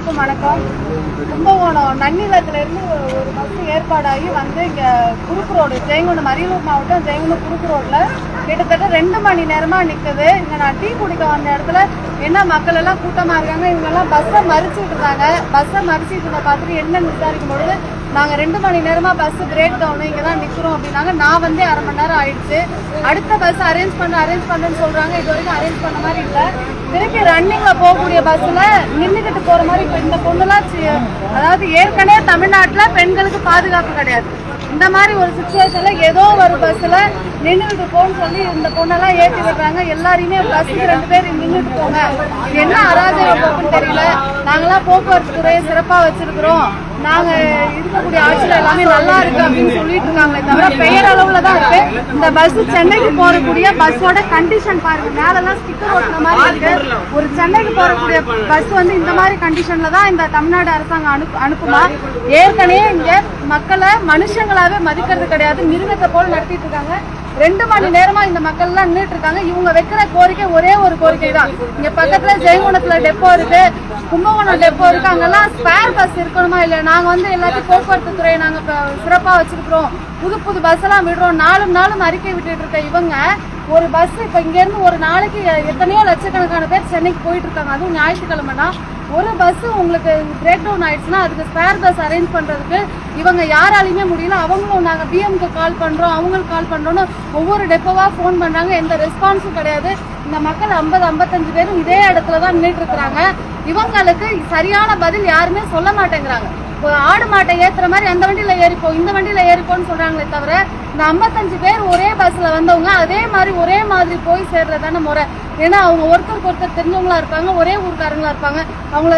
அனைவருக்கும் வணக்கம். கும்பகோணம் நன்னிலத்துல இருந்து ஒரு பஸ் ஏற்பாடாகி வந்து இங்க குறுக்கு ரோடு ஜெயங்கொண்டம் அரியலூர் மாவட்டம் ஜெயங்கொண்டம் குறுக்கு ரோட்ல கிட்டத்தட்ட 2 மணி நேரமா நிக்குது. இங்க நான் டீ குடிக்க வந்த இடத்துல என்ன மக்கள் எல்லாம் கூட்டமா இருக்காங்க, இவங்க எல்லாம் பஸ்ஸை மறிச்சிட்டு இருந்தாங்க. பஸ்ஸை மறிச்சிட்டு இருந்த பார்த்துட்டு என்னன்னு விசாரிக்கும் பொழுது நாங்க 2 மணி நேரமா பஸ் பிரேக் டவுன் இங்கதான் நிக்கிறோம் அப்படின்னாங்க. நான் வந்து அரை மணி நேரம் ஆயிடுச்சு. அடுத்த பஸ் அரேஞ்ச் பண்றேன்னு சொல்றாங்க. இது வரைக்கும் அரேஞ்ச் பண்ண மாதிரி இல்ல. திருப்பி ரன்னிங்ல போகக்கூடிய பஸ்ல நின்றுகிட்டு போற மாதிரி இப்ப இந்த பொண்ணுலாம் அதாவது ஏற்கனவே தமிழ்நாட்டுல பெண்களுக்கு பாதுகாப்பு கிடையாது. இந்த மாதிரி ஒரு சிச்சுவேஷன்ல ஏதோ ஒரு பஸ்ல நின்றுட்டு போன்னு சொல்லி இந்த பொண்ணெல்லாம் ஏற்றி விடுறாங்க. எல்லாரையுமே பஸ்ஸுக்கு 2 பேர் நின்றுட்டு போங்க, இது என்ன அராஜக போக்குன்னு தெரியல. நாங்கெல்லாம் போக்குவரத்து துறையை சிறப்பா வச்சிருக்கிறோம், நாங்க இருக்கக்கூடிய ஆட்சியில எல்லாமே நல்லா இருக்கு அப்படின்னு சொல்லிட்டு இருக்காங்களே தவிர பெயர் அளவுல தான் இருக்கு. இந்த பஸ் சென்னைக்கு போறக்கூடிய பஸ்ஸோட கண்டிஷன் பாருங்க, மேலெல்லாம் ஸ்டிக்கர் ஓட்டுற மாதிரி இருக்கு. ஒரு சென்னைக்கு போறக்கூடிய பஸ் வந்து இந்த மாதிரி கண்டிஷன்ல தான் இந்த தமிழ்நாடு அரசாங்கம் அனுப்புமா? ஏற்கனவே இங்க மக்களை மனுஷங்களாவே மதிக்கிறது கிடையாது, மிருகத்தை போல நடத்திட்டு இருக்காங்க. 2 மணி நேரமா இந்த மக்கள் எல்லாம் நின்றுட்டு இருக்காங்க. இவங்க வைக்கிற கோரிக்கை ஒரே ஒரு கோரிக்கை தான். இங்க பக்கத்துல ஜெயங்கொண்டத்துல டெப்போ இருக்கு, கும்பகோணம் டெப்போ இருக்கு, அங்கெல்லாம் ஸ்பேர் பஸ் இருக்கணுமா இல்ல? நாங்க வந்து எல்லாத்தையும் போக்குவரத்து துறையை நாங்க சிறப்பா வச்சிருக்கிறோம், புது பஸ் எல்லாம் விடுறோம், நாளும் அறிக்கை விட்டுட்டு இருக்க இவங்க ஒரு பஸ் இப்ப இங்க இருந்து ஒரு நாளைக்கு எத்தனையோ லட்சக்கணக்கான பேர் சென்னைக்கு போயிட்டு இருக்காங்க. அதுவும் ஞாயிற்றுக்கிழமைனா ஒரு பஸ் உங்களுக்கு பிரேக் டவுன் ஆயிடுச்சுன்னா அதுக்கு ஸ்பேர் பஸ் அரேஞ்ச் பண்றதுக்கு இவங்க யாராலையுமே முடியல. அவங்களும் நாங்க பிஎம்க்கு கால் பண்றோம், அவங்களுக்கு கால் பண்றோம்னு ஒவ்வொரு டெப்போவா போன் பண்றாங்க, எந்த ரெஸ்பான்ஸும் கிடையாது. இந்த மக்கள் 50-55 பேரும் இதே இடத்துலதான் நின்றுட்டு இருக்கிறாங்க. இவங்களுக்கு சரியான பதில் யாருமே சொல்ல மாட்டேங்கிறாங்க. ஆடு மாட்டை ஏத்துற மாதிரி அந்த வண்டியில ஏறிப்போம் இந்த வண்டியில ஏறிப்போன்னு சொல்றாங்களே தவிர இந்த 55 பேர் ஒரே பஸ்ல வந்தவங்க அதே மாதிரி போய் சேர்றதான முறை. ஏன்னா அவங்க ஒருத்தருக்கு ஒருத்தர் தெரிஞ்சவங்களா இருப்பாங்க, ஒரே ஊருக்காரங்களா இருப்பாங்க. அவங்கள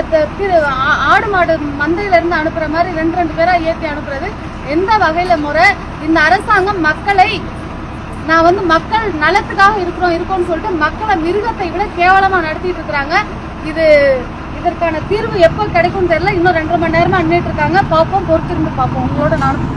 ஆடு மாடு மந்தையில இருந்து அனுப்புற மாதிரி 2 பேரா ஏற்றி அனுப்புறது எந்த வகையில முறை? இந்த அரசாங்கம் மக்களை நான் வந்து மக்கள் நலத்துக்காக இருக்கோம்னு சொல்லிட்டு மக்களை மிருகத்தை விட கேவலமா நடத்திட்டு இருக்கிறாங்க. இதற்கான தீர்வு எப்ப கிடைக்கும் தெரியல. இன்னும் 2 மணி நேரமா நின்றுட்டு இருக்காங்க. பார்ப்போம், பொறுத்திருந்து பார்ப்போம். உங்களோட நானும்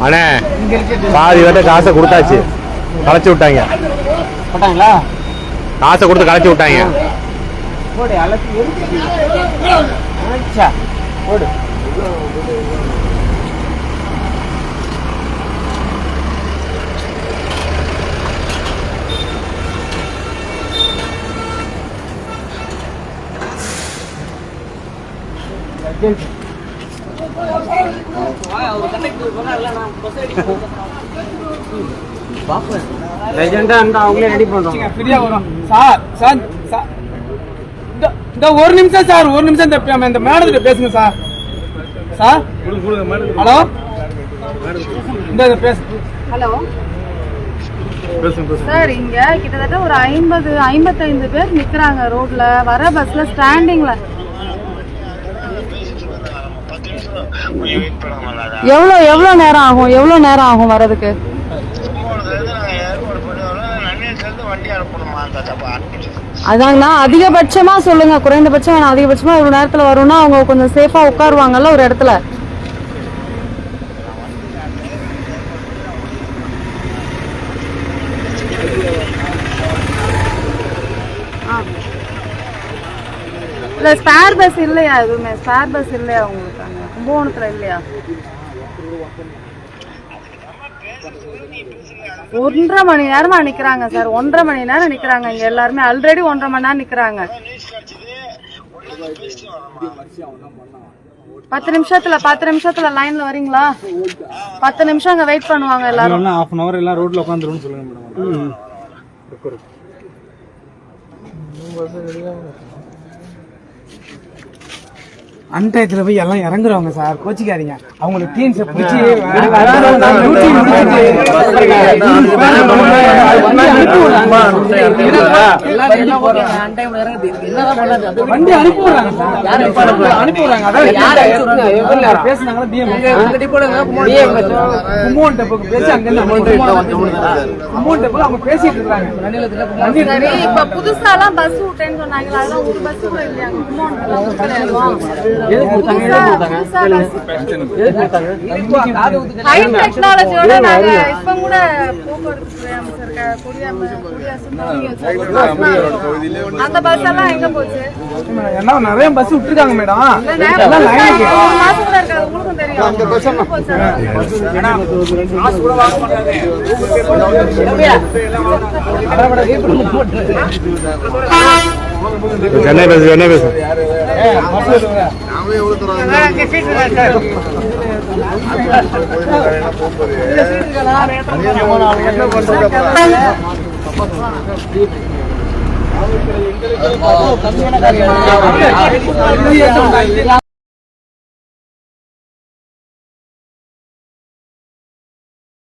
அண்ணே பாதி விட்ட காசை கொடுத்தாச்சு, களைச்சு விட்டாங்க. காசை கொடுத்து களைச்சு விட்டாங்க. அவங்களே ரெடி பண்றாங்க. ஃப்ரீயா வரும் சார். இந்த ஒரு நிமிஷம் சார், ஒரு நிமிஷம் இந்த மேடத்துல பேசுங்க சார். ஹலோ, இந்த பேசு. ஹலோ சார், இங்க கிட்டத்தட்ட ஒரு 50-55 பேர் நிக்கிறாங்க ரோட்ல, வர பஸ்ல ஸ்டாண்டிங்ல. எவ்வளவு நேரம் ஆகும் வரதுக்கு? அதாங்கண்ணா, அதிகபட்சமா சொல்லுங்க, குறைந்தபட்சம் அதிகபட்சமா ஒரு நேரத்துல வரும்னா அவங்க கொஞ்சம் சேஃபா உட்காருவாங்கல்ல ஒரு இடத்துல. இல்ல ஸ்பேர் பஸ் இல்லையா? எதுவுமே ஸ்பேர் பஸ் இல்லையா உங்களுக்கு அங்க கும்பகோணத்துல இல்லையா? 1.5 மணி நேரமா நிக்கிறாங்க சார். 1.5 மணி நேரம் நிக்கிறாங்க இங்க எல்லாருமே. ஆல்ரெடி 1.5 மணி நேரம் நிக்கிறாங்க. 10 நிமிஷத்துல லைன்ல வரீங்களா? 10 நிமிஷம் அங்க வெயிட் பண்ணுவாங்க எல்லாரும். half an hour எல்லாம் ரோட்ல உட்கார்ந்துருன்னு சொல்லுங்க மேடம். அன்டயத்துல போய் எல்லாம் இறங்குறவங்க சார், கோச்சிக்காதீங்க. அவங்களுக்கு டீன்ஸை பிடிச்சி வண்டி அனுப்பி விடுறாங்க சார், அனுப்பி விடுறாங்க. அதாவது பேசுனாங்களா கும்போன் டெப்போக்கு பேசி அங்கிருந்து கும்போன் டெப்போக்கு அவங்க பேசிட்டு இருக்காங்க. இப்ப புதுசாலாம் பஸ் விட்டேன்னு சொன்னாங்களா, அதெல்லாம் ஒரு பஸ் கூட இல்லையா ஹை டெக்னாலஜியோட நாங்க இப்ப கூட போக்குவரத்து துறை அமைச்சர் அந்த பஸ் எல்லாம் எங்க போச்சு? என்ன நிறைய பஸ் விட்டுருக்காங்க மேடம். ஒரு மாசம் கூட இருக்காது, உங்களுக்கும் தெரியும். சென்னை பேசு, சென்னை பேசு. கம்மியான